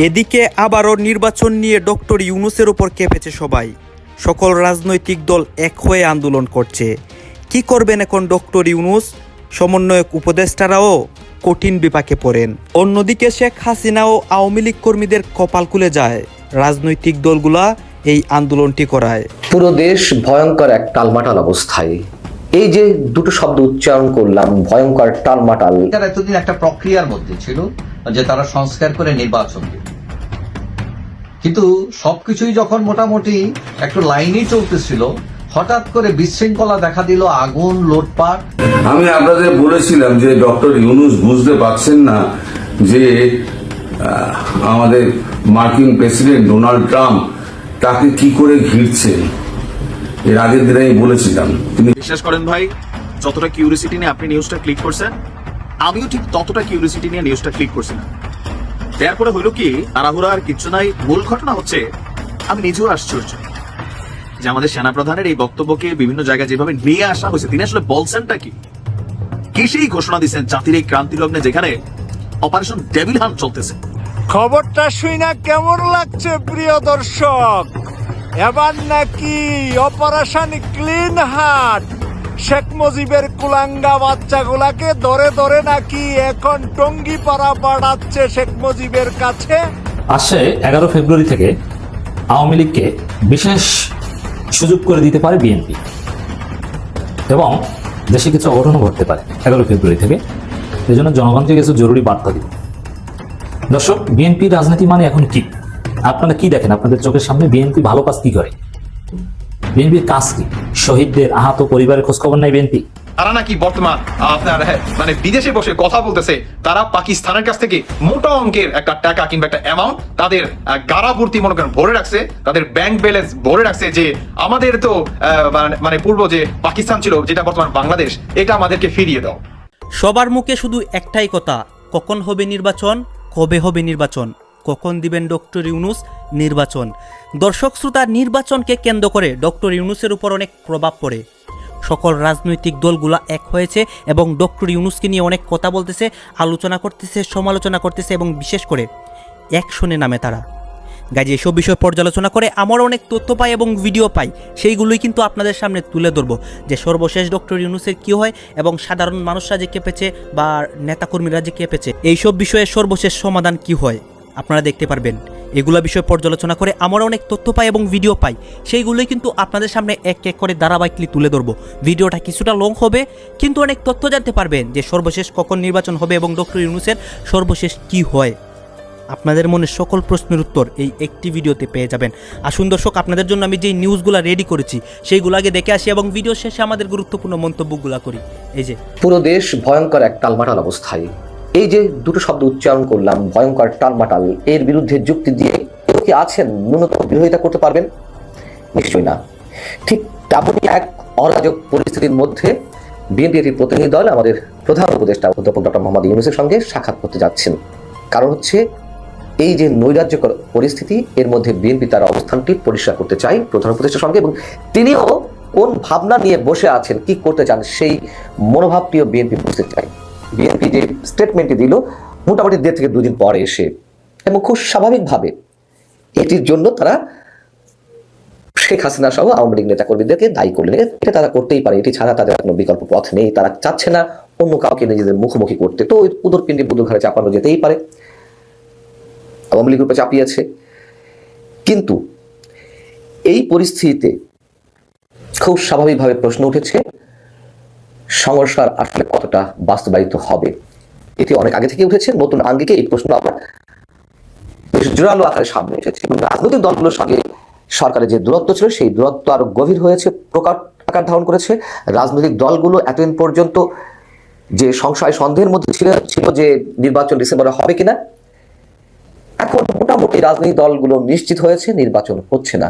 এদিকে আবারও নির্বাচন নিয়ে ডক্টর ইউনূসের উপর ক্ষেপেছে সবাই। সকল রাজনৈতিক দল এক হয়ে আন্দোলন করছে। কি করবেন এখন ডক্টর ইউনূস? সমন্বয়ক উপদেষ্টারাও কঠিন বিপাকে পড়েন। অন্যদিকে শেখ হাসিনা ও আওয়ামী লীগ কর্মীদের কপাল খুলে যায়। রাজনৈতিক দলগুলা এই আন্দোলনটি করায়। পুরো দেশ ভয়ঙ্কর এক টালমাটাল অবস্থায়। এই যে দুটো শব্দ উচ্চারণ করলাম, ভয়ঙ্কর টালমাটাল, তারা এতদিন একটা প্রক্রিয়ার মধ্যে ছিল যে তারা সংস্কার করে নির্বাচন দিবে, কিন্তু সবকিছুই যখন মোটামুটি একটু লাইনেই চলতেছিল, হঠাৎ করে বিশৃঙ্খলা দেখা দিল, আগুন, লুটপাট। আমি আপনাদের বলেছিলাম যে ডক্টর ইউনূস বুঝতে পারছেন না যে আমাদের মার্কিন প্রেসিডেন্ট ডোনাল্ড ট্রাম্প তাকে কি করে ঘিরছেন। এর আগের দিনে আমি বলেছিলাম। তিনি বিশ্বাস করেন ভাই, যতটা কিউরিসিটি নিয়ে আপনি নিউজটা ক্লিক করছেন, আমিও ঠিক ততটা কিউরিসিটি নিয়ে নিউজটা ক্লিক করছি না। তারপরে হইল কি, তাড়াহুড়া আর কিচ্ছু নাই। মূল ঘটনা হচ্ছে, আমি নিজেও আশ্চর্য যে আমাদের সেনাপ্রধানের এই বক্তব্যকে বিভিন্ন জায়গায় যেভাবে নিয়ে আসা হয়েছে, তিনি আসলে বলছেনটা কি? কি সেই ঘোষণা দিচ্ছেন জাতির এই ক্রান্তি লগ্নে, যেখানে অপারেশন ডেভিল হান্ট চলতেছে। খবরটা শুই না কেমন লাগছে প্রিয় দর্শক? এবার নাকি অপারেশন ক্লিন হার্ট শেখ মুজিবের কুলাঙ্গা বাচ্চাগুলাকে ধরে ধরে নাকি এখন টঙ্গি পাড়া পাঠাচ্ছে শেখ মুজিবের কাছে। আসছে 11 ফেব্রুয়ারি থেকে আওয়ামী লীগকে বিশেষ সুযোগ করে দিতে পারে বিএনপি, এবং দেশে কিছু অঘটনও ঘটতে পারে 11 ফেব্রুয়ারি থেকে। এই জন্য জনগণকে কিছু জরুরি বার্তা দিব। দর্শক, বিএনপি রাজনীতি মানে এখন কি? আপনারা কি দেখেন আপনাদের চোখের সামনে? বিএনপি ভালো কাজ কি করে? বিএনপির কাজ কি? শহীদদের আহত পরিবারের খোঁজ খবর নাই বিএনপি? তারা নাকি বর্তমান আপনার মানে বিদেশে বসে কথা বলতেছে, তারা পাকিস্তানের কাছ থেকে মোটা অঙ্কের একটা টাকা কিংবা একটা অ্যামাউন্ট তাদের গাড়াভর্তি মনে করেন ভরে রাখছে, তাদের ব্যাংক ব্যালেন্স ভরে রাখছে, যে আমাদের তো মানে পূর্ব যে পাকিস্তান ছিল, যেটা বর্তমান বাংলাদেশ, এটা আমাদেরকে ফিরিয়ে দাও। সবার মুখে শুধু একটাই কথা, কখন হবে নির্বাচন, কবে হবে নির্বাচন, কখন দিবেন ডক্টর ইউনূস নির্বাচন। দর্শক শ্রোতা, নির্বাচনকে কেন্দ্র করে ডক্টর ইউনূসের উপর অনেক প্রভাব পড়ে। সকল রাজনৈতিক দলগুলা এক হয়েছে এবং ডক্টর ইউনূসকে নিয়ে অনেক কথা বলতেছে, আলোচনা করতেছে, সমালোচনা করতেছে এবং বিশেষ করে অ্যাকশনে নামে তারা। গাইজ এসব বিষয় পর্যালোচনা করে আমরা অনেক তথ্য পাই এবং ভিডিও পাই, সেইগুলোই কিন্তু আপনাদের সামনে তুলে ধরবো, যে সর্বশেষ ডক্টর ইউনূসের কী হয় এবং সাধারণ মানুষরা যে কেঁপেছে বা নেতাকর্মীরা যে কেঁপেছে, এইসব বিষয়ে সর্বশেষ সমাধান কি হয় আপনারা দেখতে পারবেন। এগুলো বিষয় পর্যালোচনা করে আমরা অনেক তথ্য পাই এবং ভিডিও পাই, সেইগুলোই কিন্তু আপনাদের সামনে এক এক করে ধারাবাহিকলি তুলে ধরবো। ভিডিওটা কিছুটা লং হবে, কিন্তু অনেক তথ্য জানতে পারবেন যে সর্বশেষ কখন নির্বাচন হবে এবং ডক্টর ইউনূসের সর্বশেষ কি হয়। আপনাদের মনে সকল প্রশ্নের উত্তর এই একটি ভিডিওতে পেয়ে যাবেন। আসুন দর্শক, আপনাদের জন্য আমি যেই নিউজগুলো রেডি করেছি সেইগুলো আগে দেখে আসি এবং ভিডিও শেষে আমাদের গুরুত্বপূর্ণ মন্তব্যগুলো করি। এই যে পুরো দেশ ভয়ঙ্কর এক টালমাটাল অবস্থায়। এই যে দুটো শব্দ উচ্চারণ করলাম, ভয়ঙ্কর টালমাটাল, এর বিরুদ্ধে যুক্তি দিয়ে কেউ কি আছেন ন্যূনতম বিরোধিতা করতে পারবেন? নিশ্চয়ই না। ঠিক তেমনই এক অরাজক পরিস্থিতির মধ্যে বিএনপির প্রতিনিধি দল আমাদের প্রধান উপদেষ্টা অধ্যাপক ডক্টর মোহাম্মদ ইউনূসের সঙ্গে সাক্ষাৎ করতে যাচ্ছেন। কারণ হচ্ছে, এই যে নৈরাজ্যকর পরিস্থিতি, এর মধ্যে বিএনপি তার অবস্থানটি পরিষ্কার করতে চাই প্রধান উপদেষ্টার সঙ্গে, এবং তিনিও কোন ভাবনা নিয়ে বসে আছেন, কি করতে চান, সেই মনোভাবটিও বিএনপি বুঝতে চাই। বিএনপি যে স্টেটমেন্টটি দিল মোটামুটি 1.5 থেকে 2 দিন পরে এসে, এবং খুব স্বাভাবিকভাবে এটির জন্য তারা শেখ হাসিনা সহ আওয়ামী লীগ নেতাকর্মীদেরকে দায়ী করলেন। এটা তারা করতেই পারে, এটি ছাড়া তাদের কোনো বিকল্প পথ নেই। তারা চাচ্ছে না অন্য কাউকে নিজেদের মুখোমুখি করতে, তো ওই পুদর পিণ্ডি পুদর ঘরে চাপানো যেতেই পারে, আওয়ামী লীগের উপর চাপিয়েছে। কিন্তু এই পরিস্থিতিতে খুব স্বাভাবিকভাবে প্রশ্ন উঠেছে, সংস্কার আসলে কতটা বাস্তবায়িত হবে। এটি অনেক আগে থেকে উঠেছে, নতুন আঙ্গিকে এই প্রশ্ন আবার জোরালো আকারে সামনে এসেছে, এবং রাজনৈতিক দলগুলোর সঙ্গে সরকারের যে দূরত্ব ছিল সেই দূরত্ব আরো গভীর হয়েছে, প্রকার আকার ধারণ করেছে। রাজনৈতিক দলগুলো এতদিন পর্যন্ত যে সংশয় সন্দেহের মধ্যে ছিল যে নির্বাচন ডিসেম্বরে হবে কিনা, এখন মোটামুটি রাজনৈতিক দলগুলো নিশ্চিত হয়েছে নির্বাচন হচ্ছে না।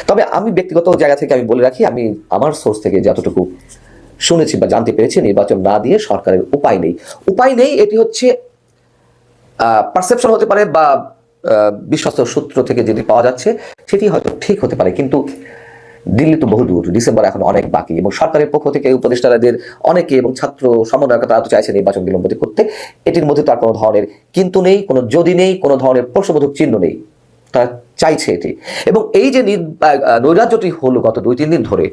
তবে আমি ব্যক্তিগত জায়গা থেকে আমি বলে রাখি, আমি আমার সোর্স থেকে যতটুকু শুনেছি বা জানতে পেরেছি, নির্বাচন না দিয়ে সরকারের উপায় নেই। এটি হচ্ছে পারসেপশন হতে পারে বা বিশ্বস্ত সূত্র থেকে যেটি পাওয়া যাচ্ছে সেটি হয়তো ঠিক হতে পারে, কিন্তু দিল্লি তো বহুদূর, ডিসেম্বর এখন অনেক বাকি, এবং সরকারের পক্ষ থেকে উপদেষ্টাদের অনেকে এবং ছাত্র সমন্বয়করা তারা তো চাইছে নির্বাচন বিলম্বিত করতে। এটির মধ্যে তো আর কোনো ধরনের কিন্তু নেই, কোনো যদি নেই, কোনো ধরনের প্রশ্নবোধক চিহ্ন নেই, তারা চাইছে এটি। এবং এই যে নৈরাজ্যটি হলো গত 2-3 দিন ধরে,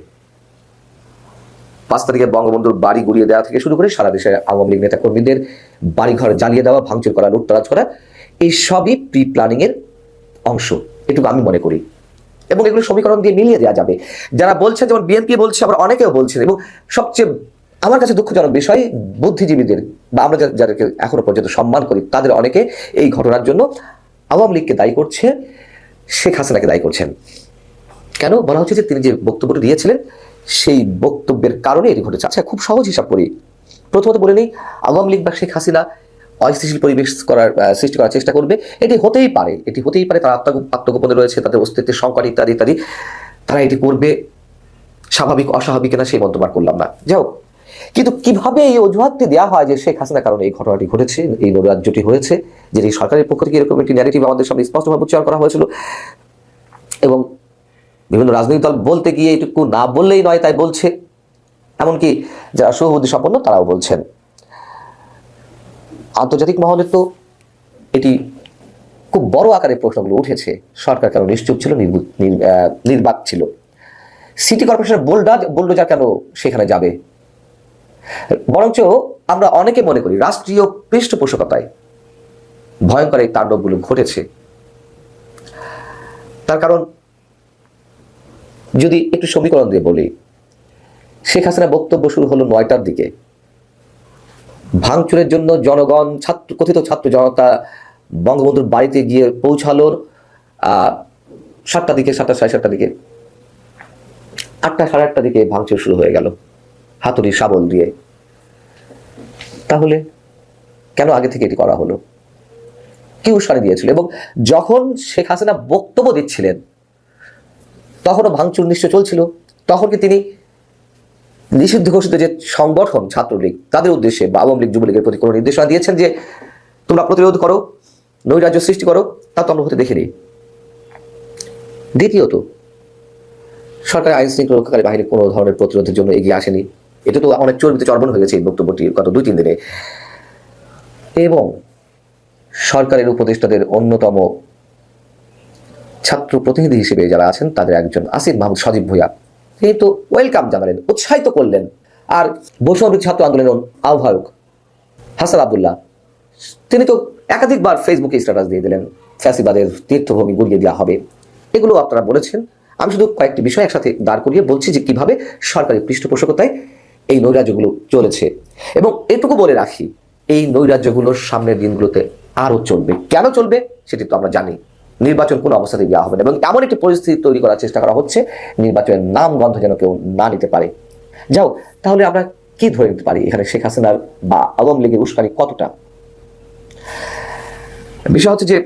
5 তারিখে বঙ্গবন্ধুর বাড়ি গুড়িয়ে দেওয়া থেকে শুরু করে সারা দেশের আওয়ামী লীগ নেতা কর্মীদের বাড়িঘর জ্বালিয়ে দেওয়া, ভাঙচুর করা, লুটতরাজ করা, এই সবই প্রি প্ল্যানিং এর অংশ, এটুকু আমি মনে করি। এবং এগুলো সমীকরণ দিয়ে মিলিয়ে দেওয়া যাবে। যারা বলছেন, যেমন বিএনপি বলছে, আবার অনেকেও বলছেন, এবং সবচেয়ে আমার কাছে দুঃখজনক বিষয়, বুদ্ধিজীবীদের বা আমরা যাদেরকে এখনো পর্যন্ত সম্মান করি তাদের অনেকে এই ঘটনার জন্য আওয়ামী লীগকে দায়ী করছে, শেখ হাসিনাকে দায়ী করছেন। কেন বলা হচ্ছে যে তিনি যে বক্তব্যটি দিয়েছিলেন সেই বক্তব্যের কারণে এটি ঘটেছে। আচ্ছা, খুব সহজ হিসাব করি। প্রথমত বলে নেই, আওয়ামী লীগ বা শেখ হাসিনা অস্থিতিশীল পরিবেশ সৃষ্টি করার চেষ্টা করবে, এটি হতেই পারে, তারা আত্মগোপনে রয়েছে, তাদের অস্তিত্বের সংকট ইত্যাদি ইত্যাদি, তারা এটি করবে। স্বাভাবিক অস্বাভাবিক না সেই মন্তব্য করলাম না, যাও। কিন্তু কিভাবে এই অজুহাতটি দেওয়া হয় যে শেখ হাসিনার কারণে এই ঘটনাটি ঘটেছে, এই নৈরাজ্যটি হয়েছে, যেটি সরকারের পক্ষ থেকে এরকম একটি ন্যারেটিভ আমাদের সামনে স্পষ্টভাবে উচ্চারণ করা হয়েছিল, এবং বিভিন্ন রাজনৈতিক দল বলতে গিয়ে এটুকু না বললেই নয় তাই বলছে, এমনকি যারা সুবুদ্ধি সম্পন্ন তারাও বলছেন। আন্তর্জাতিক মহলে তো এটি খুব বড় আকারে প্রশ্নগুলো উঠেছে। সরকার কেন নিশ্চুপ ছিল, নির্বাক ছিল? সিটি কর্পোরেশনের বুলডোজার কেন সেখানে যাবে? বরঞ্চ আমরা অনেকে মনে করি রাষ্ট্রীয় পৃষ্ঠপোষকতায় ভয়ঙ্কর এই তাণ্ডবগুলো ঘটেছে। তার কারণ যদি একটু সমীকরণ দিয়ে বলি, শেখ হাসিনা বক্তব্য শুরু হলো 9টার দিকে, ভাঙচুরের জন্য জনগণ, কথিত ছাত্র জনতা বঙ্গবন্ধুর বাড়িতে গিয়ে পৌঁছালো 7টার দিকে, 7টা সাড়ে 7টার দিকে, 8টা সাড়ে 8টার দিকে ভাঙচুর শুরু হয়ে গেল হাতুড়ি শাবল দিয়ে। তাহলে কেন আগে থেকে এটি করা হলো? কি উস্কানি দিয়েছিল? এবং যখন শেখ হাসিনা বক্তব্য দিচ্ছিলেন তখনও ভাঙচুর নিশ্চয় চলছিল। তখন কি তিনি নিষিদ্ধ ঘোষিত যে সংগঠন ছাত্রলীগ তাদের উদ্দেশ্যে বা আওয়ামী লীগ যুবলীগের প্রতি কোনো নির্দেশনা দিয়েছেন যে তোমরা প্রতিরোধ করো, নৈরাজ্য সৃষ্টি করো? তা তো আমরা হতে দেখিনি। দ্বিতীয়ত, সরকার আইন শৃঙ্খলা রক্ষাকারী বাহিনী কোনো ধরনের প্রতিরোধের জন্য এগিয়ে আসেনি। এটা তো অনেক চর্বিত চর্বণ হয়ে গেছে এই বক্তব্যটি গত 2-3 দিনে। এবং সরকারের উপদেষ্টাদের অন্যতম ছাত্র প্রতিনিধি হিসেবে যারা আছেন তাদের একজন আসিফ মাহমুদ সজীব ভুঁইয়া, তিনি তো ওয়েলকাম জানালেন, উৎসাহিত করলেন। আর বৈষম্যবিরোধী ছাত্র আন্দোলনের আহ্বায়ক হাসান আব্দুল্লাহ, তিনি তো একাধিকবার ফেসবুকে স্ট্যাটাস দিয়ে দিলেন ফ্যাসিবাদের তীর্থভূমি গুড়িয়ে দেওয়া হবে। এগুলো আপনারা বলেছেন। আমি শুধু কয়েকটি বিষয় একসাথে দাঁড় করিয়ে বলছি যে কিভাবে সরকারি পৃষ্ঠপোষকতায় এই নৈরাজ্যগুলো চলেছে। এবং এটুকু বলে রাখি, এই নৈরাজ্যগুলোর সামনের দিনগুলোতে আরও চলবে। কেন চলবে সেটি তো আমরা জানি। নির্বাচন কোনো অবস্থাতেই দেওয়া হবে না, এবং এমন একটি পরিস্থিতি তৈরি করার চেষ্টা করা হচ্ছে নির্বাচনের নাম গন্ধ যেন কেউ না নিতে পারে। যাও, তাহলে আমরা কি ধরে নিতে পারি এখানে শেখ হাসিনার বা আওয়ামী লীগের উস্কানি কতটা? বিষয় হচ্ছে যে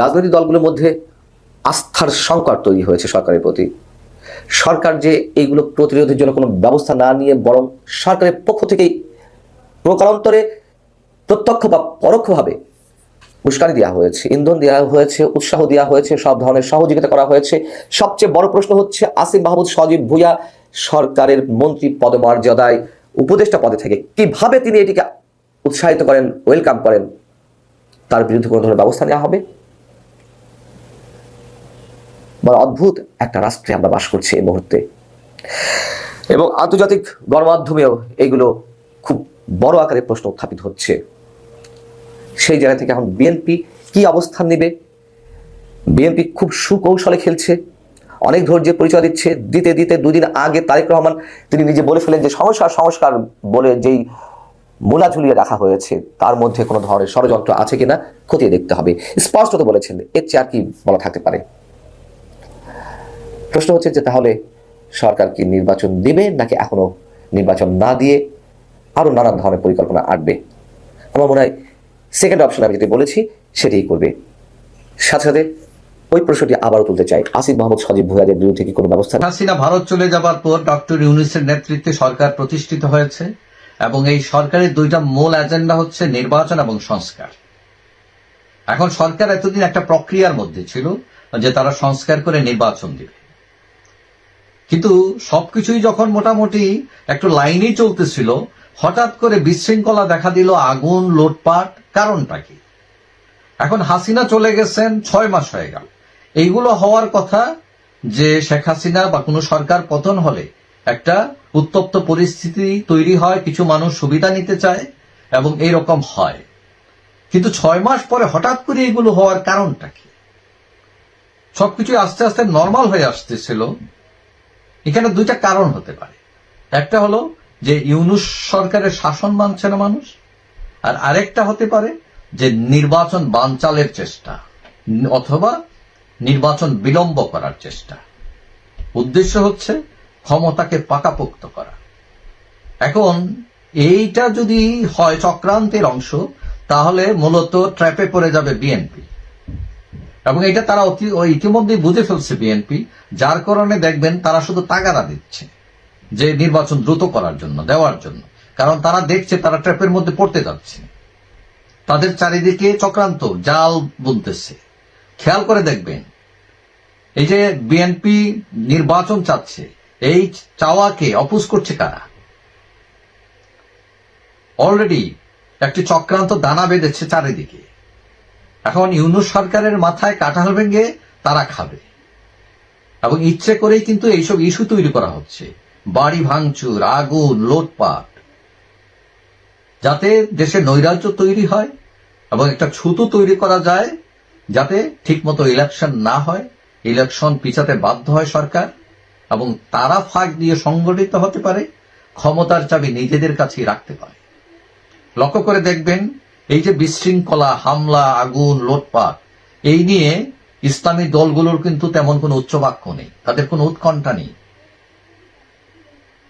রাজনৈতিক দলগুলোর মধ্যে আস্থার সংকট তৈরি হয়েছে সরকারের প্রতি। সরকার যে এইগুলো প্রতিরোধের জন্য কোনো ব্যবস্থা না নিয়ে বরং সরকারের পক্ষ থেকেই প্রকারান্তরে প্রত্যক্ষ বা পরোক্ষভাবে উস্কানি দেওয়া হয়েছে, ইন্ধন দেওয়া হয়েছে, উৎসাহ দেওয়া হয়েছে, সব ধরনের সহযোগিতা করা হয়েছে। সবচেয়ে বড় প্রশ্ন হচ্ছে আসিফ মাহমুদ সজীব ভুঁইয়া সরকারের মন্ত্রী পদমর্যাদায় উপদেষ্টা পদে থেকে কিভাবে তিনি এটিকে উৎসাহিত করেন, ওয়েলকাম করেন? তার বিরুদ্ধে কোনো ধরনের ব্যবস্থা নেওয়া হবে? বড় অদ্ভুত একটা রাষ্ট্রে আমরা বাস করছি এই মুহূর্তে, এবং আন্তর্জাতিক গণমাধ্যমেও এগুলো খুব বড় আকারে প্রশ্ন উত্থাপিত হচ্ছে। সেই জায়গা থেকে এখন বিএনপি কি অবস্থান নেবে? বিএনপি খুব সুকৌশলে খেলছে, অনেক ধৈর্যের পরিচয় দিচ্ছে। দিতে দিতে 2 দিন আগে তারেক রহমান তিনি নিজে বলে ফেলেন যে সংস্কার বলে যেই মূলা ঝুলিয়ে রাখা হয়েছে তার মধ্যে কোনো ধরনের ষড়যন্ত্র আছে কিনা খতিয়ে দেখতে হবে। স্পষ্টত বলেছেন, এর চেয়ে আর কি বলা থাকতে পারে? প্রশ্ন হচ্ছে যে তাহলে সরকার কি নির্বাচন দিবে, নাকি এখনো নির্বাচন না দিয়ে আরো নানান ধরনের পরিকল্পনা আনবে? আমার মনে হয় সেকেন্ড অপশন আমি যেটি বলেছি সেটাই করবে। সাথে সাথে ওই প্রশ্নটি আবারও তুলতে চাই, আসিফ মাহমুদ সজীব ভুঁইয়াদের বিরুদ্ধে কি কোনো ব্যবস্থা? হাসিনা ভারত চলে যাবার পর ডক্টর ইউনূসের নেতৃত্বে সরকার প্রতিষ্ঠিত হয়েছে, এবং এই সরকারের 2টা মূল এজেন্ডা হচ্ছে নির্বাচন এবং সংস্কার। এখন সরকার এতদিন একটা প্রক্রিয়ার মধ্যে ছিল যে তারা সংস্কার করে নির্বাচন দিবে। কিন্তু সবকিছুই যখন মোটামুটি একটু লাইনেই চলতেছিল, হঠাৎ করে বিশৃঙ্খলা দেখা দিল, আগুন, লুটপাট। কারণটা কি? এখন হাসিনা চলে গেছেন, 6 মাস হয়ে গেল। এইগুলো হওয়ার কথা যে শেখ হাসিনা বা কোনো সরকার পতন হলে একটা উত্তপ্ত পরিস্থিতি তৈরি হয়, কিছু মানুষ সুবিধা নিতে চায় এবং এইরকম হয়। কিন্তু 6 মাস পরে হঠাৎ করে এগুলো হওয়ার কারণটা কি? সবকিছু আস্তে আস্তে নর্মাল হয়ে আসতেছিল। এখানে 2টা কারণ হতে পারে। একটা হলো যে ইউনূস সরকারের শাসন মানছে না মানুষ, আর আরেকটা হতে পারে যে নির্বাচন বানচালের চেষ্টা অথবা নির্বাচন বিলম্ব করার চেষ্টা। উদ্দেশ্য হচ্ছে ক্ষমতাকে পাকাপোক্ত করা। এখন এইটা যদি হয় চক্রান্তের অংশ, তাহলে মূলত ট্র্যাপে পড়ে যাবে বিএনপি, এবং এটা তারা ইতিমধ্যেই বুঝে ফেলছে বিএনপি। যার কারণে দেখবেন তারা শুধু তাগাদা দিচ্ছে যে নির্বাচন দ্রুত করার জন্য, দেওয়ার জন্য, কারণ তারা দেখছে তারা ট্র্যাপের মধ্যে পড়তে যাচ্ছে। তাদের চারিদিকে চক্রান্ত, জাল বুনতেছে। খেয়াল করে দেখবেন, এই যে বিএনপি নির্বাচন চাচ্ছে, এই চাওয়াকে অপোজ করছে কারা? অলরেডি একটি চক্রান্ত দানা বেঁধেছে চারিদিকে। এখন ইউনূস সরকারের মাথায় কাঁঠাল ভেঙে তারা খাবে, এবং ইচ্ছে করেই কিন্তু এইসব ইস্যু তৈরি করা হচ্ছে, বাড়ি ভাঙচুর, আগুন, লুটপাট, যাতে দেশে নৈরাজ্য তৈরি হয় এবং একটা ছুতো তৈরি করা যায়, যাতে ঠিকমতো ইলেকশন না হয়, ইলেকশন পিছাতে বাধ্য হয় সরকার, এবং তারা ফাঁক দিয়ে সংগঠিত হতে পারে, ক্ষমতার চাবি নিজেদের কাছেই রাখতে পারে। লক্ষ্য করে দেখবেন, এই যে বিশৃঙ্খলা, হামলা, আগুন, লুটপাট, এই নিয়ে ইসলামী দলগুলোর কিন্তু তেমন কোনো উচ্চবাক্য নেই, তাদের কোনো উৎকণ্ঠা নেই।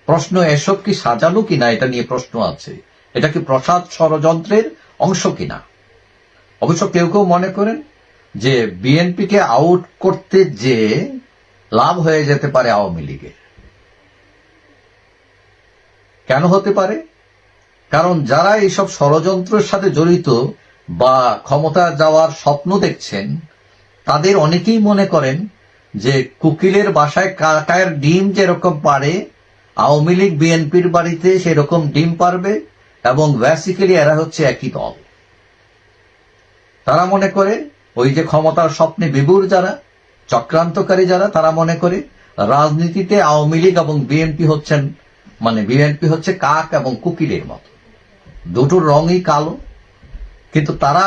প্রশ্ন এসব কি সাজানো কিনা, এটা নিয়ে প্রশ্ন আছে। এটা কি প্রসাদ ষড়যন্ত্রের অংশ কিনা? অবশ্য কেউ কেউ মনে করেন যে বিএনপিকে আউট করতে যে লাভ হয়ে যেতে পারে আওয়ামী লীগের। কেন হতে পারে? কারণ যারা এইসব ষড়যন্ত্রের সাথে জড়িত বা ক্ষমতা যাওয়ার স্বপ্ন দেখছেন, তাদের অনেকেই মনে করেন যে কুকিলের বাসায় কাকায়ের ডিম যেরকম পারে, আওয়ামী লীগ বিএনপির বাড়িতে সেরকম ডিম পারবে, এবং বেসিক্যালি এরা হচ্ছে একই দল। তারা মনে করে ওই যে ক্ষমতার স্বপ্নে বিভোর যারা, চক্রান্তকারী যারা, তারা মনে করে রাজনীতিতে আওয়ামী লীগ এবং বিএনপি হচ্ছেন, মানে বিএনপি হচ্ছে কাক এবং কুকিলের মতো, দুটোর রঙই কালো, কিন্তু তারা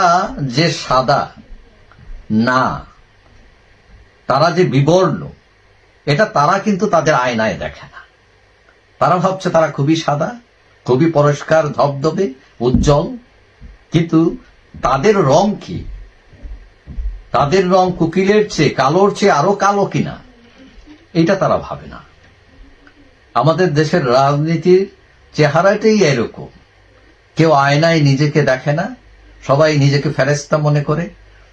যে সাদা না, তারা যে বিবর্ণ, এটা তারা কিন্তু তাদের আয়নায় দেখে না। তারা ভাবছে তারা খুবই সাদা, খুবই পরিষ্কার, ধবধবে, উজ্জ্বল, কিন্তু তাদের রং কি? তাদের রং কুকিলের চেয়ে, কালোর চেয়ে আরো কালো কিনা, এটা তারা ভাবে না। আমাদের দেশের রাজনীতির চেহারাটাই এরকম। কেউ আয়নায় নিজেকে দেখে না, সবাই নিজেকে ফেরেশতা মনে করে।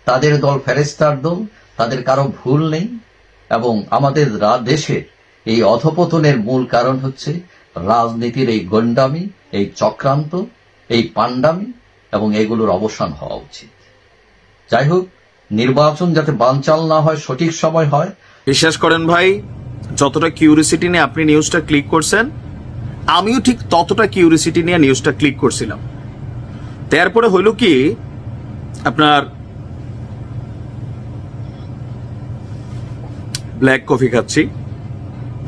তাদের দল ফেরেশতার দল, তাদের কারো ভুল নেই। এবং আমাদের দেশের এই অধপতনের মূল কারণ হচ্ছে রাজনীতির এই গন্ডামি, এই চক্রান্ত, এই পান্ডামি, এবং এগুলোর অবসান হওয়া উচিত। যাই হোক, নির্বাচন যাতে বানচাল না হয়, সঠিক সময় হয়। বিশ্বাস করেন ভাই, যতটা কিউরিসিটি নিয়ে আপনি নিউজটা ক্লিক করছেন, আমিও ঠিক ততটা কিউরিসিটি নিয়ে নিউজটা ক্লিক করছিলাম। তারপরে হইল কি, আপনার ব্ল্যাক কফি খাচ্ছি,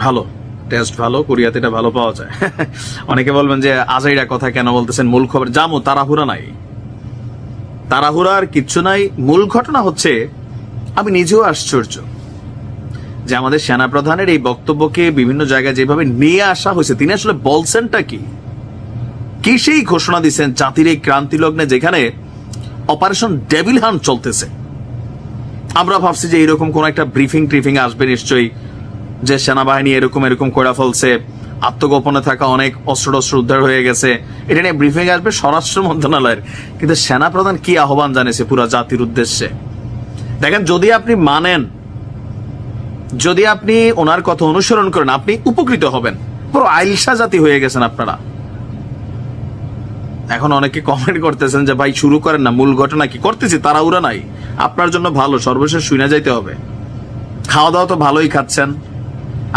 ভালো টেস্ট, ভালো, কোরিয়াতে এটা ভালো পাওয়া যায়। অনেকে বলবেন যে আজাইরা কথা কেন বলতেছেন, মূল খবর জামু, তাড়াহুড়া নাই, তাড়াহুড়ার কিচ্ছু নাই। মূল ঘটনা হচ্ছে, আমি নিজেও আশ্চর্য যে আমাদের সেনাপ্রধানের এই বক্তব্যকে বিভিন্ন জায়গায় যেভাবে নিয়ে আসা হয়েছে, তিনি আসলে বলছেনটা কি? কি সেই ঘোষণা দিচ্ছেন জাতির এই ক্রান্তি লগ্নে, যেখানে অপারেশন ডেভিল হান্ট চলতেছে। আমরা ভাবছি যে এরকম কোন একটা ব্রিফিং আসবে নিশ্চয়ই, যে সেনাবাহিনী এরকম করে ফেলছে, আত্মগোপনে থাকা অনেক অস্ত্র উদ্ধার হয়ে গেছে, এটা নিয়ে ব্রিফিং আসবে স্বরাষ্ট্র মন্ত্রণালয়ের। কিন্তু সেনাপ্রধান কি আহ্বান জানিয়েছে পুরো জাতির উদ্দেশ্যে? দেখেন, যদি আপনি মানেন, যদি আপনি ওনার কথা অনুসরণ করেন, আপনি উপকৃত হবেন। পুরো আইলসা জাতি হয়ে গেছেন আপনারা। এখন অনেকে কমেন্ট করতেছেন যে ভাই শুরু করেন না, মূল ঘটনা কি? করতেছি, তাড়াহুড়া নাই, আপনার জন্য ভালো, সর্বশেষ শুনে যাইতে হবে। খাওয়া দাওয়া তো ভালোই খাচ্ছেন,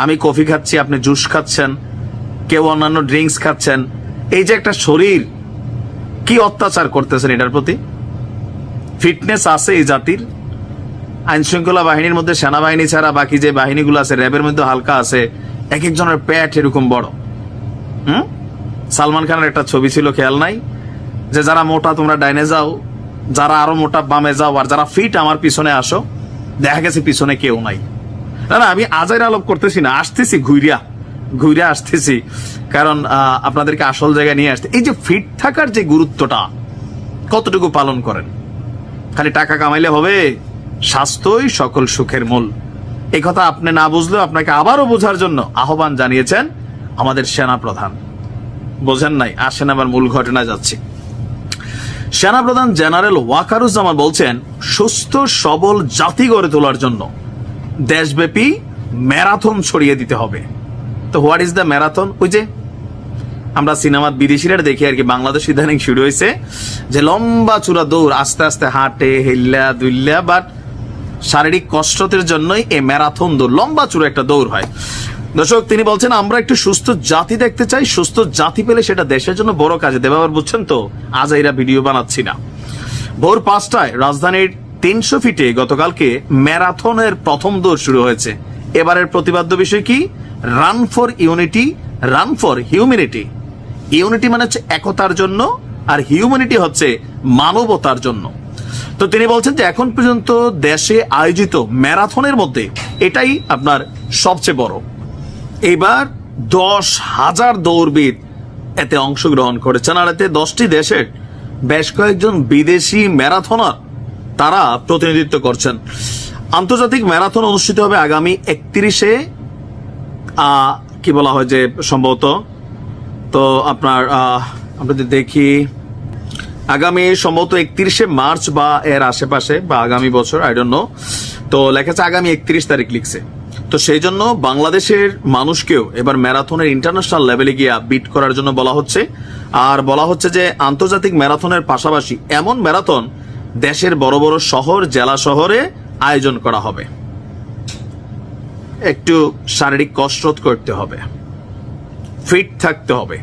আমি কফি খাচ্ছি, আপনি জুস খাচ্ছেন, কেউ অন্যান্য ড্রিঙ্কস খাচ্ছেন। এই যে একটা শরীর, কি অত্যাচার করতেছেন এটার প্রতি? ফিটনেস আছে এই জাতির? আইন শৃঙ্খলা বাহিনীর মধ্যে সেনাবাহিনী ছাড়া বাকি যে বাহিনীগুলো আছে, র্যাবের মধ্যে হালকা আছে, এক একজনের পেট এরকম বড়। সালমান খানের একটা ছবি ছিল, খেয়াল নাই? যে যারা মোটা তোমরা ডাইনে যাও, যারা আরো মোটা বামে যাও, আর যারা ফিট আমার পিছনে আসো। দেখা গেছে পিছনে কেউ নাই। না না, আমি আজাইর আলোপ করতেছি না, আসতেছি ঘুরিয়া আসতেছি, কারণ আপনাদেরকে আসল জায়গায় নিয়ে আসতে। এই যে ফিট থাকার যে গুরুত্বটা কতটুকু পালন করেন? খালি টাকা কামাইলে হবে? স্বাস্থ্যই সকল সুখের মূল। এই কথা আপনি না বুঝলেও আপনাকে আবারও বোঝার জন্য আহ্বান জানিয়েছেন আমাদের সেনাপ্রধান। বোঝেন নাই? আসেন আবার মূল ঘটনায় যাচ্ছি। সেনাপ্রধান জেনারেল ওয়াকারুজ্জামান বলছেন, সুস্থ সবল জাতি গড়ে তোলার জন্য দেশব্যাপী ম্যারাথন ছড়িয়ে দিতে হবে। তো হোয়াট ইজ দ্য ম্যারাথন? ওই যে আমরা সিনেমার বিদেশিরা দেখি আর কি, বাংলাদেশ ইদানিং শুরু হয়েছে যে লম্বা চূড়া দৌড়, আস্তে আস্তে হাঁটে, হেল্লা দুল্লা, বাট শারীরিক কসরতের জন্যই এই ম্যারাথন দৌড়, লম্বা চূড়া একটা দৌড় হয়। দর্শক, তিনি বলছেন আমরা একটু সুস্থ জাতি দেখতে চাই, সুস্থ জাতি পেলে সেটা দেশের জন্য বড় কাজে দেবে। আবার বুঝছেন তো, আজ এরা ভিডিও বানাচ্ছি না। ভোর 5টায় রাজধানীর 300 ফিটে গতকালকে ম্যারাথনের প্রথম দৌড় শুরু হয়েছে। এবারের প্রতিপাদ্য বিষয় কি? Run for unity, run for humanity. Unity মানে হচ্ছে একতার জন্য, আর হিউম্যানিটি হচ্ছে মানবতার জন্য। তো তিনি বলছেন যে এখন পর্যন্ত দেশে আয়োজিত ম্যারাথনের মধ্যে এটাই আপনার সবচেয়ে বড়। এবার 10,000 দৌড়বিদ এতে অংশগ্রহণ করেছেন, আর এতে 10টি দেশের বেশ কয়েকজন বিদেশি ম্যারাথনার তারা প্রতিনিধিত্ব করছেন। আন্তর্জাতিক ম্যারাথন অনুষ্ঠিত হবে আগামী 31-এ কি বলা হয় যে সম্ভবত, তো আপনার আমরা যদি দেখি আগামী সম্ভবত 31শে মার্চ বা এর আশেপাশে, বা আগামী বছর, আই ডোন্ট নো। তো লেখাছে আগামী 31 তারিখ লিখছে। তো সেই জন্য বাংলাদেশের মানুষকেও এবার ম্যারাথনের ইন্টারন্যাশনাল লেভেলে গিয়ে বিট করার জন্য বলা হচ্ছে। আর বলা হচ্ছে যে আন্তর্জাতিক ম্যারাথনের পাশাপাশি এমন ম্যারাথন দেশের বড় বড় শহর, জেলা শহরে আয়োজন করা হবে। একটু শারীরিক কসরত করতে হবে, ফিট থাকতে হবে।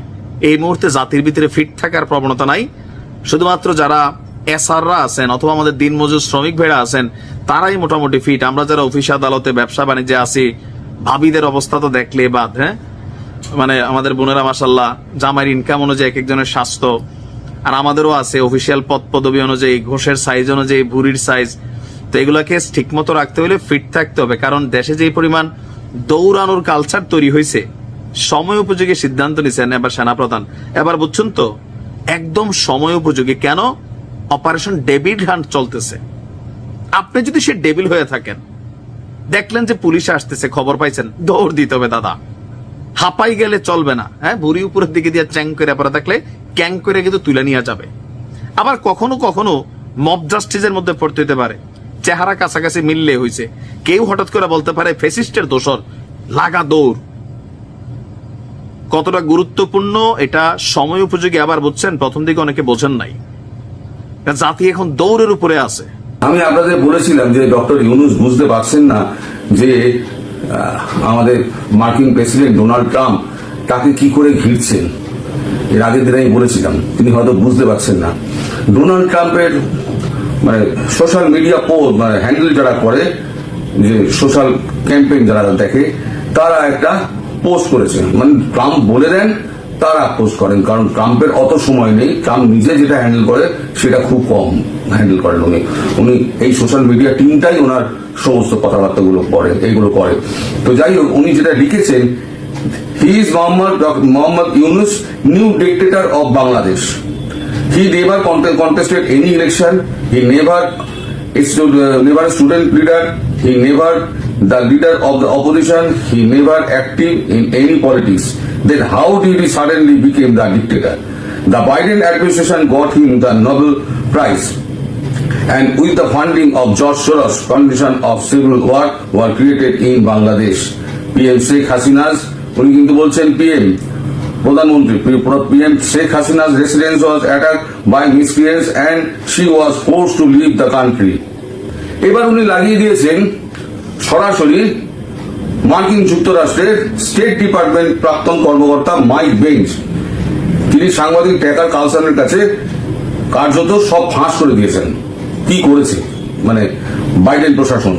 এই মুহূর্তে জাতির ভিতরে ফিট থাকার প্রবণতা নাই। শুধুমাত্র যারা এসআররা আছেন অথবা আমাদের দিনমজুর শ্রমিক ভাইরা আছেন তারাই মোটামুটি ফিট। আমরা যারা অফিস আদালতে ব্যবসা বাণিজ্যে আছি, ভাবিদের অবস্থা তো দেখলে বাদ। হ্যাঁ, মানে আমাদের বোনেরা মাশাল্লাহ জামাইয়ের ইনকাম অনুযায়ী এক একজনের স্বাস্থ্য, আর আমাদেরও আছে অফিসিয়াল পদ পদবি অনুযায়ী, ঘোষের সাইজ অনুযায়ী, ভুরির সাইজ। তো এগুলাকে ঠিক মতো রাখতে হলে ফিট থাকতে হবে, কারণ দেশে যে পরিমাণ দৌড়ানোর কালচার তৈরি হয়েছে, সময় উপযোগী সিদ্ধান্ত নিছেন এবার সেনাপ্রধান। এবার বুঝছেন তো, একদম সময় উপযোগী। কেন? অপারেশন ডেভিড হান্ট চলতেছে। আপনি যদি সে ডেভিল হয়ে থাকেন, দেখলেন যে পুলিশ আসতেছে, খবর পাইছেন, দৌড় দিতে হবে দাদা। হাঁপাই গেলে চলবে না। হ্যাঁ, বুড়ি উপরের দিকে দিয়ে চ্যাং করে পড়ে থাকলে ক্যাং করে কিন্তু তুলে নিয়ে যাবে। আবার কখনো কখনো মব জাস্টিসের মধ্যে পড়তে হতে পারে, চেহারা কাছাকাছি মিললে হয়েছে। কেউ হঠাৎ করে বলতে পারে ফেসিস্টের দোসর, লাগা দৌড়। কতটা গুরুত্বপূর্ণ এটা সময় উপযোগী। আবার বুঝছেন, প্রথম দিকে অনেকে বোঝেন নাই, জাতি এখন দৌড়ের উপরে আছে। আমি আপনাদের বলেছিলাম যে ডক্টর ইউনুস বুঝতে পারছেন না যে আমাদের মার্কিন প্রেসিডেন্ট ডোনাল্ড ট্রাম্প তাকে কি করে ঘিরছেন। এর আগের দিন আমি বলেছিলাম, তিনি হয়তো বুঝতে পারছেন না। ডোনাল্ড ট্রাম্পের মানে সোশ্যাল মিডিয়া পোস্ট, মানে হ্যান্ডেল যারা করে, যে সোশ্যাল ক্যাম্পেইন যারা দেখে, তারা একটা পোস্ট করেছে। মানে ট্রাম্প বলে দেন, তারা পোস্ট করেন, কারণ ট্রাম্পের অত সময় নেই। ট্রাম্প নিজে যেটা হ্যান্ডেল করে সেটা খুব কম হ্যান্ডেল করেন উনি এই সোশ্যাল মিডিয়া টিমটাই ওনার সমস্ত কথাবার্তাগুলো করে, এইগুলো করে। তো যাই হোক, উনি যেটা লিখেছেন, he is Mohammad Yunus, new dictator of Bangladesh. He never contested any election. He never a student leader. He never the leader of the opposition. He never active in any politics. Then how did he suddenly become the dictator? The Biden administration got him the Nobel Prize, and with the funding of George Soros, conditions of civil war were created in Bangladesh. PM Sheikh Hasina's উনি কিন্তু বলছেন PM প্রধানমন্ত্রী PM Sheikh Hasina's residence was attacked by miscreants and she was forced to leave the country. এবার উনি লাগিয়ে দিয়েছেন সরাসরি মার্কিন যুক্তরাষ্ট্রের স্টেট ডিপার্টমেন্ট প্রাক্তন কর্মকর্তা মাইক বেঞ্চ, তিনি সাংবাদিক ট্যাকার কালসনের কাছে কার্যত সব ফাঁস করে দিয়েছেন। কি করেছে মানে বাইডেন প্রশাসন?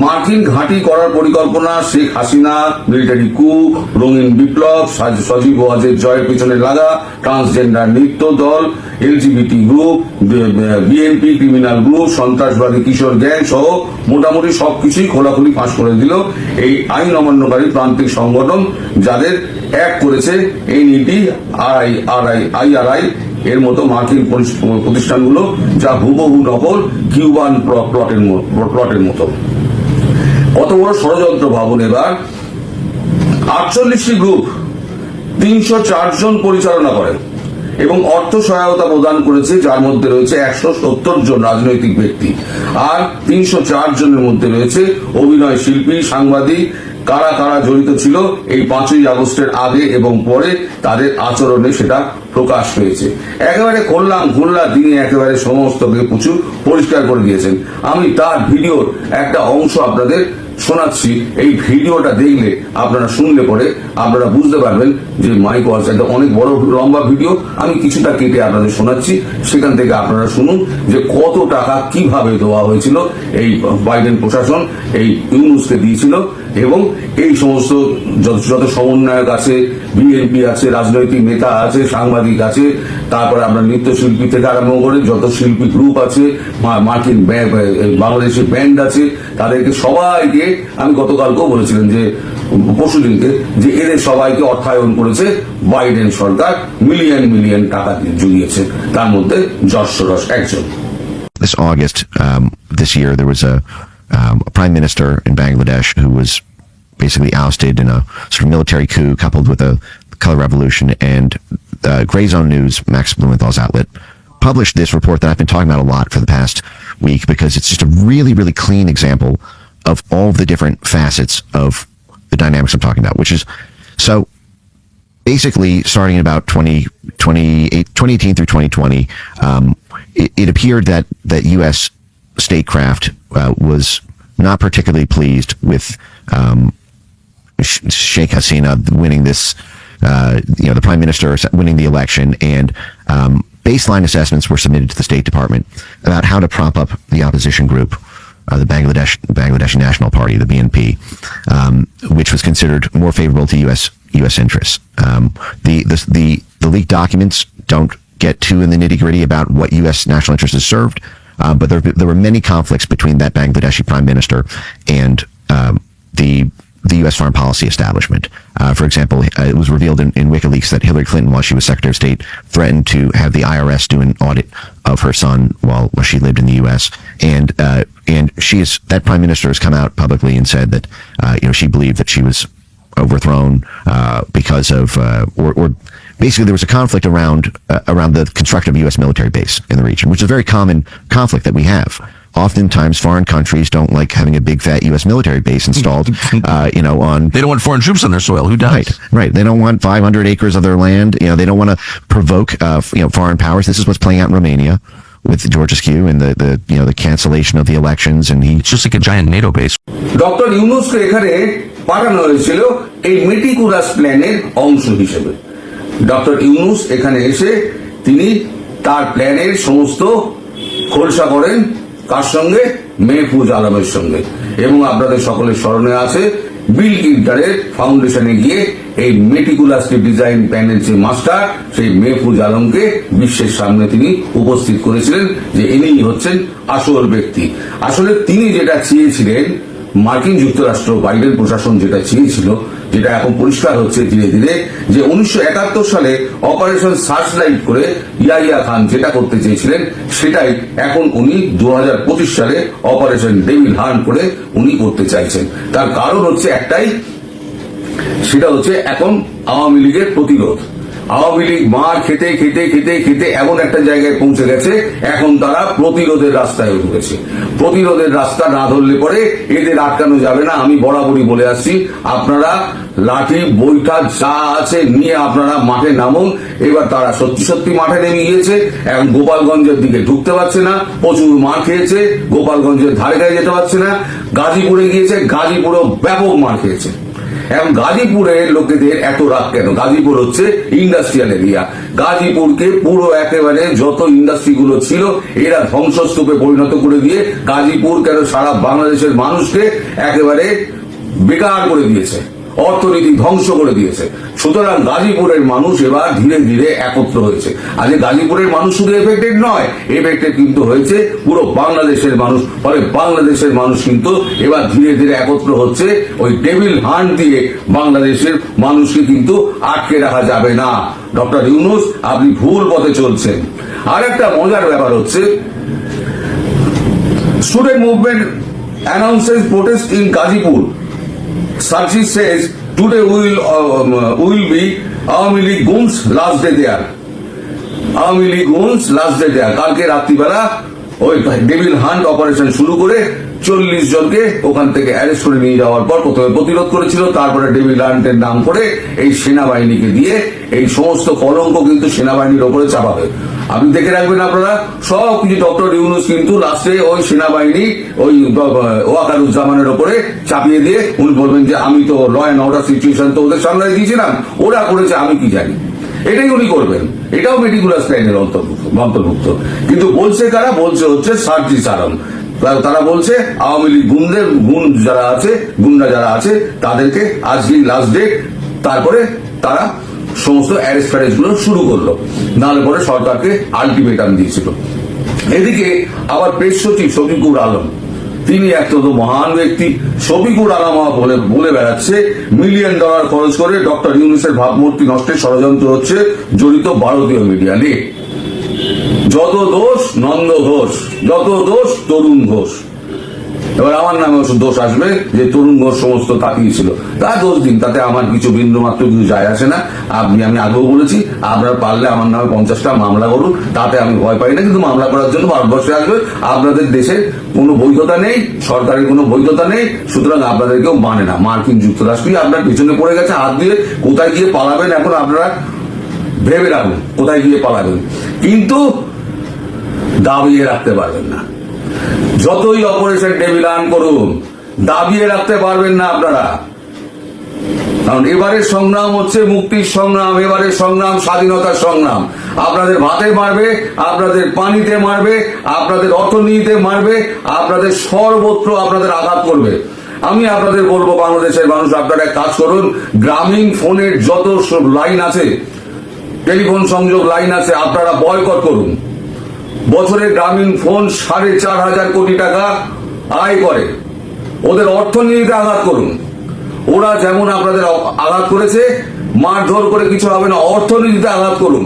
মার্কিন ঘাঁটি করার পরিকল্পনা, শেখ হাসিনা, মিলিটারি কু, রঙিন বিপ্লব, সজীব ওয়াজের জয়ের পিছনে লাগা, ট্রান্সজেন্ডার নৃত্য দল, LGBT group, BNP criminal group, সন্ত্রাসবাদী কিশোর গ্যাং সহ মোটামুটি সবকিছুই খোলাখুলি ফাঁস করে দিল এই আইন অমান্যকারী প্রান্তিক সংগঠন, যাদের এক করেছে এনইটি, আইআরআই এর মতো মার্কিন প্রতিষ্ঠানগুলো, যা হুবহু নকল কিউবান প্লটের মতো। কত বড় ষড়যন্ত্র ভাবুন এবার। 48টি গ্রুপ 304 জন পরিচালনা করে এবং অর্থ সহায়তা প্রদান করেছে, যার মধ্যে রয়েছে 170 জন রাজনৈতিক ব্যক্তি, আর 304 জনের মধ্যে রয়েছে অভিনয় শিল্পী, সাংবাদিক। কারা কারা জড়িত ছিল এই 5ই আগস্টের আগে এবং পরে, তাদের আচরণে সেটা প্রকাশ পেয়েছে। একেবারে খুলনা তিনি একেবারে সমস্ত কিছু পরিষ্কার করে দিয়েছেন। আমি তার ভিডিওর একটা অংশ আপনাদের শোনাচ্ছি। এই ভিডিওটা দেখলে, আপনারা শুনলে পরে আপনারা বুঝতে পারবেন যে মাইক ওয়াজ একটা অনেক বড় লম্বা ভিডিও। আমি কিছুটা কেটে আপনাদের শোনাচ্ছি, সেখান থেকে আপনারা শুনুন যে কত টাকা কিভাবে দেওয়া হয়েছিল এই বাইডেন প্রশাসন এই ইউনুসকে দিয়েছিল, এবং এই সমস্ত যত সমন্বয়ক আছে, বিএনপি আছে, রাজনৈতিক নেতা আছে, সাংবাদিক আছে, তারপরে আমরা নৃত্যশিল্পী থেকে আরম্ভ করে যত শিল্পী গ্রুপ আছে, মার্কিন বাংলাদেশের ব্যান্ড আছে, তাদেরকে সবাইকে আমি গতকালকেও বলেছিলাম যে পরশুদিনকে, যে এদের সবাইকে অর্থায়ন করেছে বাইডেন সরকার, মিলিয়ন টাকা জুগিয়েছে, তার মধ্যে জর্জ সোরস একজন। This August, this year, there was a prime minister in Bangladesh who was basically ousted in a sort of military coup coupled with a color revolution, and Grey Zone News, Max Blumenthal's outlet, published this report that I've been talking about a lot for the past week, because it's just a really, really clean example of all of the different facets of the dynamics I'm talking about, which is, so basically starting in about 2018 through 2020, it appeared that U.S. statecraft was not particularly pleased with Sheikh Hasina winning this, the prime minister winning the election, and baseline assessments were submitted to the State Department about how to prop up the opposition group, the Bangladeshi National Party, the BNP, which was considered more favorable to U.S. interests. The leaked documents don't get too in the nitty-gritty about what U.S. national interests is served, but there were many conflicts between that Bangladeshi prime minister and the U.S. foreign policy establishment. For example, it was revealed in WikiLeaks that Hillary Clinton, while she was Secretary of State, threatened to have the IRS do an audit of her son while she lived in the U.S. And that prime minister has come out publicly and said that she believed that she was overthrown because of or basically there was a conflict around the construction of a U.S. military base in the region, which is a very common conflict that we have. Oftentimes, foreign countries don't like having a big fat U.S. military base installed, on. They don't want foreign troops on their soil. Who does? Right. They don't want 500 acres of their land. They don't want to provoke, foreign powers. This is what's playing out in Romania with Georgescu and the cancellation of the elections, and It's just like a giant NATO base. Doctor ইউনুসকে এখানে পাঠানো হয়েছিল এই meticulous প্ল্যানের অংশ হিসেবে। Doctor Yunus এখানে এসে তিনি তার প্ল্যানের সমস্ত খোলসা করেন কার সঙ্গে? মেহফুজ আলমের সঙ্গে। এবং আপনাদের সকলের স্মরণে আছে বিল ক্লিন্টনের ফাউন্ডেশনে গিয়ে এই মেটিকুলাসলি ডিজাইন প্ল্যানের যে মাস্টার, সেই মেহফুজ আলমকে বিশ্বের সামনে তিনি উপস্থিত করেছিলেন যে ইনিই হচ্ছেন আসল ব্যক্তি। আসলে তিনি যেটা চেয়েছিলেন, মার্কিন যুক্তরাষ্ট্র বাইডেন প্রশাসন যেটা চেয়েছিল, যেটা এখন পরিষ্কার হচ্ছে ধীরে ধীরে, যে 1971 সালে অপারেশন সার্চলাইট করে ইয়াহিয়া খান যেটা করতে চেয়েছিলেন, সেটাই এখন উনি 2025 সালে অপারেশন ডেভিল হান্ট করে উনি করতে চাইছেন। তার কারণ হচ্ছে একটাই, সেটা হচ্ছে এখন আওয়ামী লীগের প্রতিরোধ। আওয়ামী লীগ মার খেতে খেতে খেতে খেতে এমন একটা জায়গায় পৌঁছে গেছে, এখন তারা প্রতিরোধের রাস্তায় উঠেছে। প্রতিরোধের রাস্তা না ধরলে পরে এদের আটকানো যাবে না। আমি বরাবরই বলে আসছি, আপনারা লাঠি বইটা যা আছে নিয়ে আপনারা মাঠে নামুন। এবার তারা সত্যি সত্যি মাঠে নেমে গিয়েছে। এখন গোপালগঞ্জের দিকে ঢুকতে পারছে না, প্রচুর মার খেয়েছে। গোপালগঞ্জের ধারে গায়ে যেতে পারছে না। গাজীপুরে গিয়েছে, গাজীপুরেও ব্যাপক মার খেয়েছে। এখন গাজীপুরের লোকেদের এত রাগ কেন? গাজীপুর হচ্ছে ইন্ডাস্ট্রিয়াল এরিয়া। গাজীপুরকে পুরো একেবারে যত ইন্ডাস্ট্রি গুলো ছিল এরা ধ্বংসস্তূপে পরিণত করে দিয়ে গাজীপুর কেন সারা বাংলাদেশের মানুষকে একেবারে বেকার করে দিয়েছে, অর্থনীতি ধ্বংস করে দিয়েছে। সুতরাং গাজীপুরের মানুষ এবার ধীরে ধীরে একত্র হয়েছে। আজ গাজীপুরের মানুষ শুধু এফেক্টেড নয়, এফেক্টেড কিন্তু হয়েছে পুরো বাংলাদেশের মানুষ। ফলে বাংলাদেশের মানুষ কিন্তু এবার ধীরে ধীরে একত্র হচ্ছে। ওই ডেভিল হান্ট দিয়ে বাংলাদেশের মানুষকে কিন্তু আটকে রাখা যাবে না। ডক্টর ইউনূস, আপনি ভুল পথে চলছেন। আর একটা মজার ব্যাপার হচ্ছে, student movement announces protest in Gazipur. Sarchi says today will be Awami League goons last day there. Awami League goons last day there. কালকে রাত্রিবেলা ওই ডেভিল হান্ট অপারেশন শুরু করে 40 জনকে ওখান থেকে অ্যারেস্ট করে নিয়ে যাওয়ার পর প্রথমে প্রতিরোধ করেছিল, তারপরে ডেভিল হান্টের নাম করে এই সেনাবাহিনীকে দিয়ে এই সমস্ত কলঙ্ক কিন্তু সেনাবাহিনীর ওপরে চাপাবে। আপনি দেখে রাখবেন, আপনারা সব কিছু ডক্টর ইউনূস কিন্তু লাস্টে ওই সেনাবাহিনী ওই ওয়াকারুজ্জামানের ওপরে চাপিয়ে দিয়ে উনি বলবেন যে আমি তো ল অ্যান্ড অর্ডার সিচুয়েশন তো ওদের সামলায় দিয়েছিলাম, ওরা করেছে আমি কি জানি। এটাই উনি করবেন, এটাও মেটিকুলাস প্ল্যানের অন্তর্ভুক্ত। কিন্তু বলছে কারা? বলছে হচ্ছে সার্জি সারম। তারা বলছে আওয়ামী লীগ গুন্ডা যারা আছে তাদেরকে আজকেই লাস্ট ডেট, তারপরে তারা সমস্ত অ্যারেস্ট ফ্যারেস্ট গুলো শুরু করলো। নাহলে পরে সরকারকে আলটিমেটাম দিয়েছিল। এদিকে আবার প্রেস সচিব শফিকুর আলম, তিনি একটা তো মহান ব্যক্তি। শফিকুর আলম বলে বেড়াচ্ছে $1 মিলিয়ন খরচ করে ডক্টর ইউনূসের ভাবমূর্তি নষ্টের ষড়যন্ত্র হচ্ছে জড়িত ভারতীয় মিডিয়া নিয়ে। যত দোষ নন্দ ঘোষ, যত দোষ তরুণ ঘোষ। এবার আমার নামে দোষ আসবে যে তরুণ ঘোষ সমস্ত তাকিয়েছিল, তা দোষ দিন, তাতে আমার কিছু বিন্দু মাত্র কিছু যায় আসে না। আমি আগেও বলেছি, আপনারা পারলে আমার নামে 50টা মামলা করুন, তাতে আমি ভয় পাই না। কিন্তু মামলা করার জন্য ভারতবর্ষে আসবে। আপনাদের দেশে কোনো বৈধতা নেই, সরকারের কোনো বৈধতা নেই, সুতরাং আপনাদেরকেও মানে না। মার্কিন যুক্তরাষ্ট্রই আপনার পিছনে পড়ে গেছে হাত দিয়ে। কোথায় গিয়ে পালাবেন এখন আপনারা ভেবে রাখুন, কোথায় গিয়ে পালাবেন, কিন্তু দাবিয়ে রাখতে পারবেন না। যতই অপারেশন ডেভিল হান্ট করুন, দাবিয়ে রাখতে পারবেন না আপনারা। কারণ এবারের সংগ্রাম হচ্ছে মুক্তির সংগ্রাম, এবারের সংগ্রাম স্বাধীনতার সংগ্রাম। আপনাদের ভাতে মারবে, আপনাদের পানিতে মারবে, আপনাদের অর্থনীতিতে মারবে, আপনাদের সর্বত্র আপনাদের আঘাত করবে। আমি আপনাদের বলবো, বাংলাদেশের মানুষ, আপনারা এক কাজ করুন, গ্রামীণ ফোনের যত লাইন আছে, টেলিফোন সংযোগ লাইন আছে, আপনারা বয়কট করুন। বছরে গ্রামীণ ফোন 4,500 কোটি টাকা আয় করে। ওদের অর্থনীতিতে আঘাত করুন। ওরা যেমন আপনাদের আঘাত করেছে, মারধর করে কিছু হবে না, অর্থনীতিতে আঘাত করুন।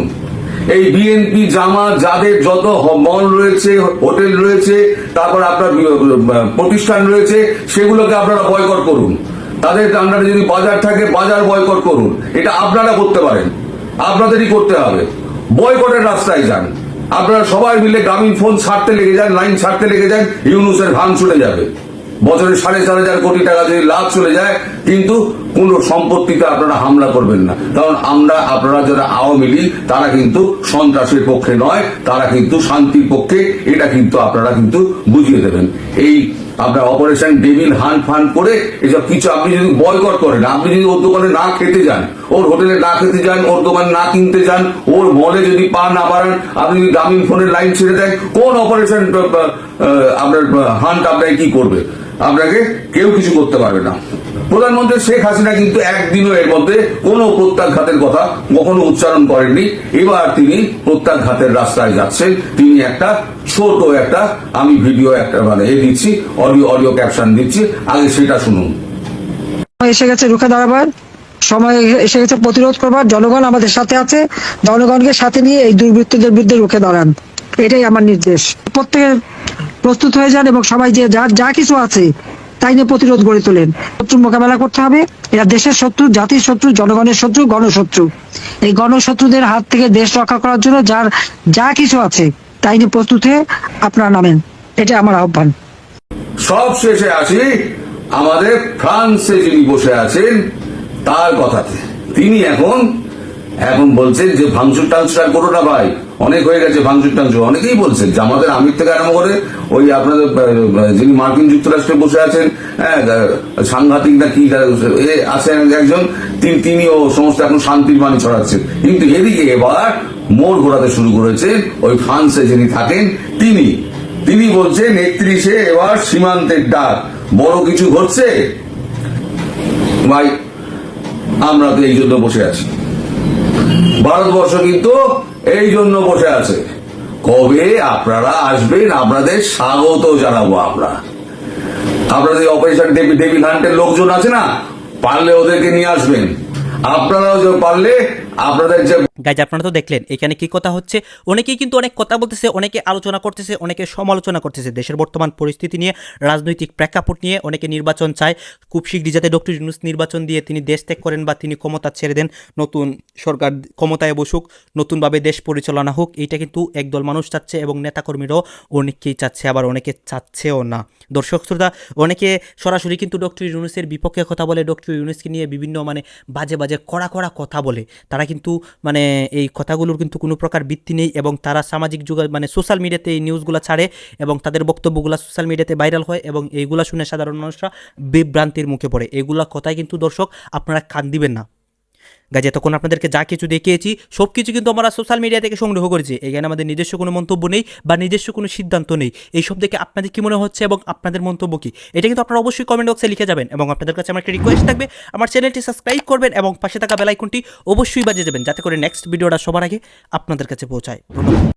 এই বিএনপি জামাত যাদের যত মল রয়েছে, হোটেল রয়েছে, তারপর আপনার প্রতিষ্ঠান রয়েছে, সেগুলোকে আপনারা বয়কট করুন। তাদের আন্ডারে যদি বাজার থাকে, বাজার বয়কট করুন। এটা আপনারা করতে পারেন, আপনাদেরই করতে হবে। বয়কটের রাস্তায় যান। আপনারা সবাই মিলে গ্রামীণ ফোন ছাড়তে লেগে যান, লাইন ছাড়তে লেগে যান, ইউনূসের ভাঙ চলে যাবে। বছরে 4,500 কোটি টাকা যদি লাভ চলে যায়, কিন্তু কোন সম্পত্তিতে আপনারা হামলা করবেন না। কারণ আপনারা যারা আওয়ামী লীগ, তারা কিন্তু সন্ত্রাসের পক্ষে নয়, তারা কিন্তু শান্তির পক্ষে। এটা কিন্তু আপনারা কিন্তু বুঝিয়ে দেবেন। এই আপনার অপারেশন ডেভিল হান্ট ফান্ড করে এসব কিছু আপনি যদি বয়কট করেন, আপনি যদি ওর দোকানে না খেতে যান, ওর হোটেলে না খেতে যান, ওর দোকানে না কিনতে যান, ওর মলে যদি পা না বাড়ান, আপনি যদি গ্রামীণ ফোনের লাইন ছেড়ে দেন, কোন অপারেশন আপনার হান্ট আপনাকে কি করবে? আপনাকে কেউ কিছু করতে পারবে না। প্রধানমন্ত্রী শেখ হাসিনা কিন্তু একদিনও এর মধ্যে কোনো প্রত্যাঘাতের কথা কখনো উচ্চারণ করেননি। এবার তিনি প্রত্যাঘাতের রাস্তায় যাচ্ছেন। তিনি একটা ছোট একটা, আমি ভিডিও একটা দিচ্ছি, অডিও ক্যাপশন দিচ্ছি, আগে সেটা শুনুন। এসে গেছে রুখে দাঁড়াবার সময়, এসে গেছে প্রতিরোধ করবার। জনগণ আমাদের সাথে আছে, জনগণকে সাথে নিয়ে এই দুর্বৃত্তদের বিরুদ্ধে রুখে দাঁড়ান, এটাই আমার নির্দেশ। প্রত্যেকে প্রস্তুত হয়ে যান এবং সবাই যে যা কিছু আছে তাই নিয়ে প্রতিরোধ গড়ে তোলেন। শত্রু মোকাবেলা করতে হবে, এরা দেশের শত্রু, জাতির শত্রু, জনগণের শত্রু, গণশত্রু। এই গণশত্রুদের হাত থেকে দেশ রক্ষা করার জন্য যার যা কিছু আছে তাই নিয়ে প্রস্তুত হয়ে আপনারা নামেন, এটা আমার আহ্বান। সব শেষে আসি আমাদের ফ্রান্সে যিনি বসে আছেন তার কথাতে। তিনি এখন বলছেন যে ভাঙচুর টাংচুর আর করো না ভাই, অনেক হয়ে গেছে ভাঙচুর টাংচুর। অনেকেই বলছেন যে আমাদের আমির থেকে আরম্ভ করে ওই আপনাদের যিনি মার্কিন যুক্তরাষ্ট্রে বসে আছেন, হ্যাঁ, সাংঘাতিক না কি আছেন একজন, তিনিও সমস্ত এখন শান্তির বাণী ছড়াচ্ছেন। কিন্তু এদিকে এবার মোড় ঘোরাতে শুরু করেছেন ওই ফ্রান্সে যিনি থাকেন তিনি বলছেন 31-এ এবার সীমান্তের ডাক, বড় কিছু ঘটছে ভাই। আমরা তো এই জন্য বসে আছি, ভারতবর্ষ কিন্তু এই জন্য বসে আছে। কবে আপনারা আসবেন, আপনাদের স্বাগত জানাবো আমরা। আপনাদের অপারেশন ডেভিল হান্টের লোকজন আছে না, পারলে ওদেরকে নিয়ে আসবেন। আপনারাও যে পারলে আপনাদের যে গাইজ আপনারা তো দেখলেন এখানে কি কথা হচ্ছে। অনেকেই কিন্তু অনেক কথা বলতেছে, অনেকে আলোচনা করতেছে, অনেকে সমালোচনা করতেছে দেশের বর্তমান পরিস্থিতি নিয়ে, রাজনৈতিক প্রেক্ষাপট নিয়ে। অনেকে নির্বাচন চায়, খুব শীঘ্রই যাতে ডক্টর ইউনূস নির্বাচন দিয়ে তিনি দেশ ত্যাগ করেন বা তিনি ক্ষমতা ছেড়ে দেন, নতুন সরকার ক্ষমতায় বসুক, নতুনভাবে দেশ পরিচালনা হোক। এইটা কিন্তু একদল মানুষ চাচ্ছে এবং নেতাকর্মীরাও অনেকেই চাচ্ছে, আবার অনেকে চাচ্ছেও না। দর্শক শ্রোতা, অনেকে সরাসরি কিন্তু ডক্টর ইউনূসের বিপক্ষে কথা বলে, ডক্টর ইউনূসকে নিয়ে বিভিন্ন বাজে বাজে কড়া কথা বলে। তারা কিন্তু এই কথাগুলোর কিন্তু কোনো প্রকার ভিত্তি নেই এবং তারা সামাজিক সোশ্যাল মিডিয়াতে এই নিউজগুলো ছাড়ে এবং তাদের বক্তব্যগুলো সোশ্যাল মিডিয়াতে ভাইরাল হয় এবং এইগুলা শুনে সাধারণ মানুষরা বিভ্রান্তির মুখে পড়ে। এইগুলা কথায় কিন্তু দর্শক আপনারা কান দিবেন না। গাইজ এতক্ষণ আপনাদেরকে যা কিছু দেখিয়েছি সব কিছু কিন্তু আমরা সোশ্যাল মিডিয়া থেকে সংগ্রহ করেছি। এখানে আমাদের নিজস্ব কোনো মন্তব্য নেই বা নিজস্ব কোনো সিদ্ধান্ত নেই। এইসব দেখে আপনাদের কি মনে হচ্ছে এবং আপনাদের মন্তব্য কি, এটা কিন্তু আপনারা অবশ্যই কমেন্ট বক্সে লিখে যাবেন। এবং আপনাদের কাছে আমার একটা রিকোয়েস্ট থাকবে, আমার চ্যানেলটি সাবস্ক্রাইব করবেন এবং পাশে থাকা বেল আইকনটি অবশ্যই বাজিয়ে দেবেন, যাতে করে নেক্সট ভিডিওটা সবার আগে আপনাদের কাছে পৌঁছায়। ধন্যবাদ।